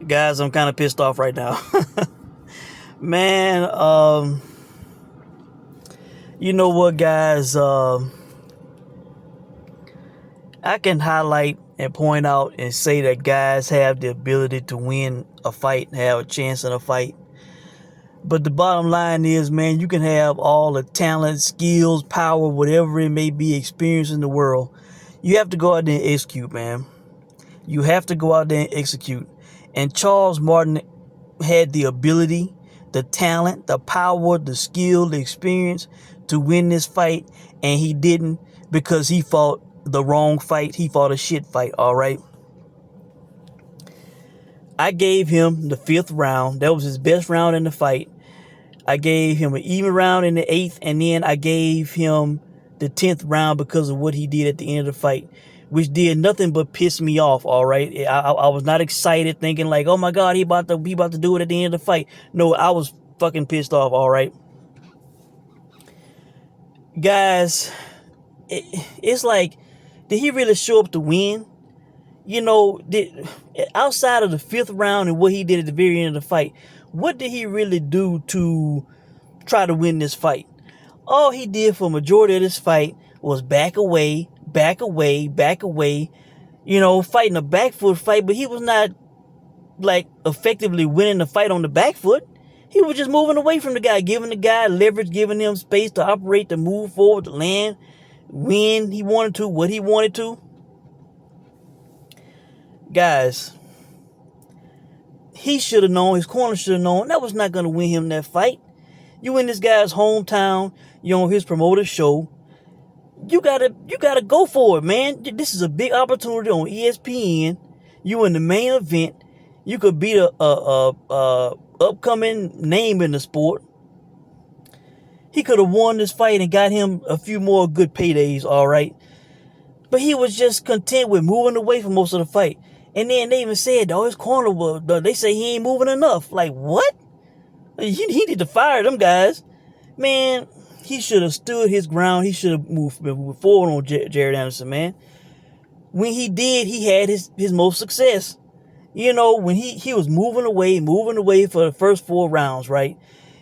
Guys, I'm kind of pissed off right now. Man, you know what, guys? I can highlight and point out and say that guys have the ability to win a fight, have a chance in a fight. But the bottom line is, man, you can have all the talent, skills, power, whatever it may be, experience in the world. You have to go out there and execute, man. You have to go out there and execute. And Charles Martin had the ability, the talent, the power, the skill, the experience to win this fight, and he didn't because he fought the wrong fight. He fought a shit fight, all right? I gave him the 5th round. That was his best round in the fight. I gave him an even round in the 8th, and then I gave him the 10th round because of what he did at the end of the fight, which did nothing but piss me off, all right? I was not excited thinking like, oh my God, he about to do it at the end of the fight. No, I was fucking pissed off, all right? Guys, it's like, did he really show up to win? You know, outside of the 5th round and what he did at the very end of the fight, what did he really do to try to win this fight? All he did for a majority of this fight was back away, you know, fighting a back foot fight, but he was not like effectively winning the fight on the back foot. He was just moving away from the guy, giving the guy leverage, giving him space to operate, to move forward, to land when he wanted to, what he wanted to. Guys, he should have known, his corner should have known that was not going to win him that fight. You in this guy's hometown, you on his promoter's show. You gotta go for it, man. This is a big opportunity on ESPN. You in the main event. You could beat a upcoming name in the sport. He could have won this fight and got him a few more good paydays, all right. But he was just content with moving away from most of the fight. And then they even said, his corner was, they say he ain't moving enough. Like, what? He need to fire them guys. Man, he should have stood his ground. He should have moved forward on Jared Anderson, man. When he did, he had his most success. You know, when he was moving away for the first 4 rounds, right?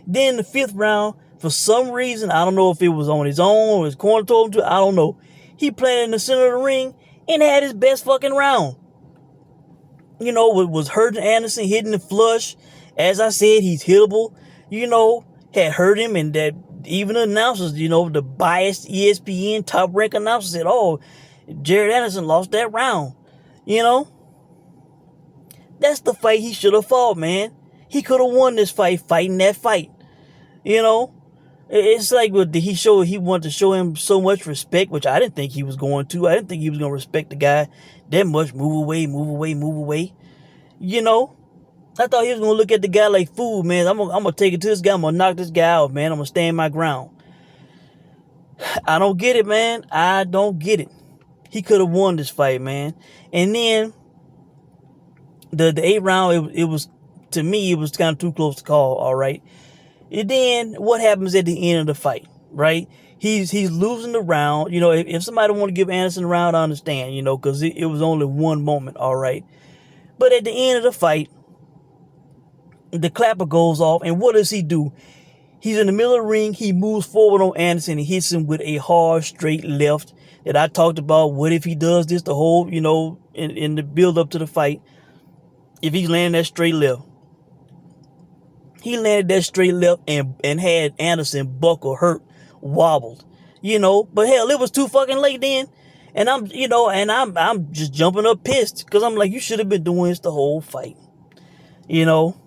Then the 5th round, for some reason, I don't know if it was on his own or his corner told him to, I don't know. He played in the center of the ring and had his best fucking round. You know, was hurting Anderson, hitting the flush. As I said, he's hittable. You know, had hurt him, and that even the announcers, you know, the biased ESPN top rank announcers said, oh, Jared Anderson lost that round. You know, that's the fight he should have fought, man. He could have won this fight fighting that fight. You know, it's like, he wanted to show him so much respect, which I didn't think he was going to. I didn't think he was going to respect the guy that much. Move away. You know, I thought he was going to look at the guy like, fool, man. I'm going to take it to this guy. I'm going to knock this guy out, man. I'm going to stand my ground. I don't get it, man. I don't get it. He could have won this fight, man. And then the 8th round, it was, to me, it was kind of too close to call, all right? And then what happens at the end of the fight, right? He's losing the round. You know, if somebody want to give Anderson a round, I understand, you know, because it was only one moment, all right? But at the end of the fight, the clapper goes off, and what does he do? He's in the middle of the ring. He moves forward on Anderson and hits him with a hard, straight left that I talked about. What if he does this the whole, you know, in the build up to the fight? If he's landing that straight left. He landed that straight left and had Anderson buckle, hurt, wobbled, you know. But hell, it was too fucking late then. And I'm just jumping up pissed because I'm like, you should have been doing this the whole fight, you know.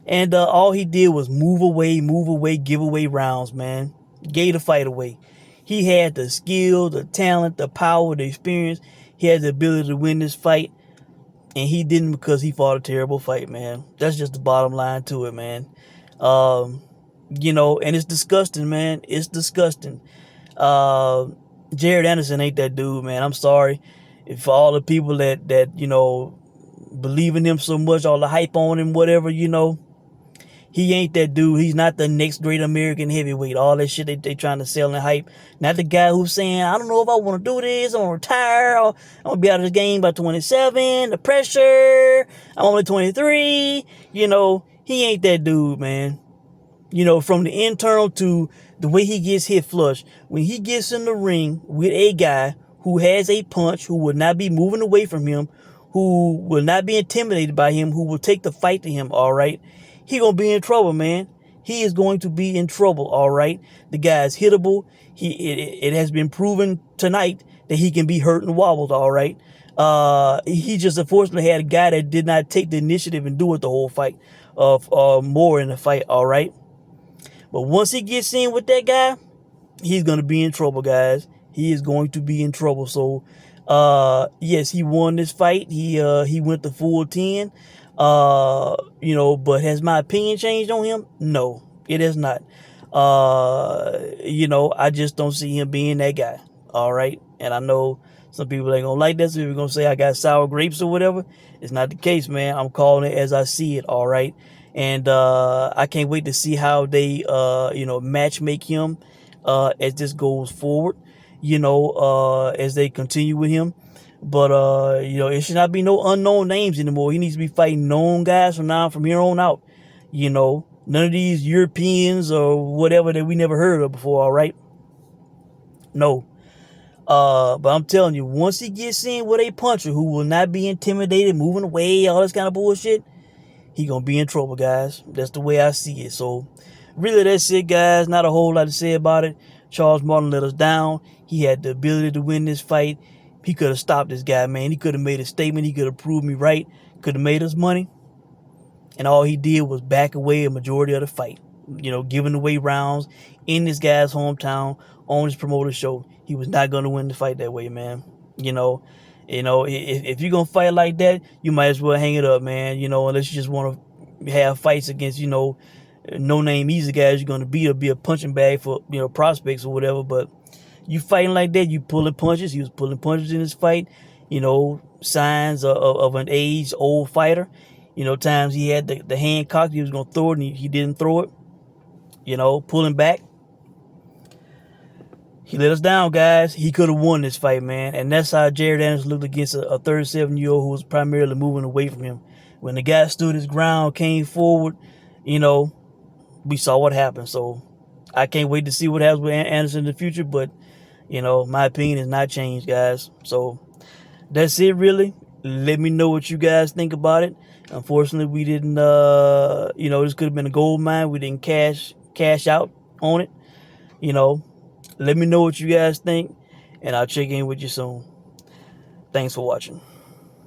And all he did was move away, give away rounds, man. Gave the fight away. He had the skill, the talent, the power, the experience. He had the ability to win this fight. And he didn't because he fought a terrible fight, man. That's just the bottom line to it, man. You know, and it's disgusting, man. It's disgusting. Jared Anderson ain't that dude, man. I'm sorry. For all the people that, you know, believe in him so much, all the hype on him, whatever, you know. He ain't that dude. He's not the next great American heavyweight. All that shit they trying to sell and hype. Not the guy who's saying, I don't know if I want to do this. I'm going to retire. Or I'm going to be out of this game by 27. The pressure. I'm only 23. You know, he ain't that dude, man. You know, from the internal to the way he gets hit flush. When he gets in the ring with a guy who has a punch, who will not be moving away from him, who will not be intimidated by him, who will take the fight to him, all right? He gonna be in trouble, man. He is going to be in trouble, all right? The guy is hittable. It has been proven tonight that he can be hurt and wobbled, all right? He just unfortunately had a guy that did not take the initiative and do it the whole fight, more in the fight, all right? But once he gets in with that guy, he's going to be in trouble, guys. He is going to be in trouble. So, yes, he won this fight. He went the full 10. You know, but has my opinion changed on him? No, it has not. You know, I just don't see him being that guy. All right. And I know some people ain't gonna like that. Some people gonna say I got sour grapes or whatever. It's not the case, man. I'm calling it as I see it. All right. And I can't wait to see how they you know, match make him as this goes forward, you know, as they continue with him. But you know, it should not be no unknown names anymore. He needs to be fighting known guys from here on out. You know, none of these Europeans or whatever that we never heard of before, all right? No. But I'm telling you, once he gets in with a puncher who will not be intimidated, moving away, all this kind of bullshit, he gonna be in trouble, guys. That's the way I see it. So, really, that's it, guys. Not a whole lot to say about it. Charles Martin let us down. He had the ability to win this fight. He could have stopped this guy, man. He could have made a statement. He could have proved me right. Could have made us money. And all he did was back away a majority of the fight. You know, giving away rounds in this guy's hometown on his promoter show. He was not going to win the fight that way, man. You know, if you're going to fight like that, you might as well hang it up, man. You know, unless you just want to have fights against, you know, no-name easy guys you're going to beat or be a punching bag for, you know, prospects or whatever. But you fighting like that, you pulling punches. He was pulling punches in this fight. You know, signs of an age-old fighter. You know, times he had the hand cocked, he was going to throw it, and he didn't throw it. You know, pulling back. He let us down, guys. He could have won this fight, man. And that's how Jared Anderson looked against a 37-year-old who was primarily moving away from him. When the guy stood his ground, came forward, you know, we saw what happened. So I can't wait to see what happens with Anderson in the future. But, you know, my opinion has not changed, guys. So that's it, really. Let me know what you guys think about it. Unfortunately, we didn't, you know, this could have been a gold mine. We didn't cash out on it, you know. Let me know what you guys think, and I'll check in with you soon. Thanks for watching.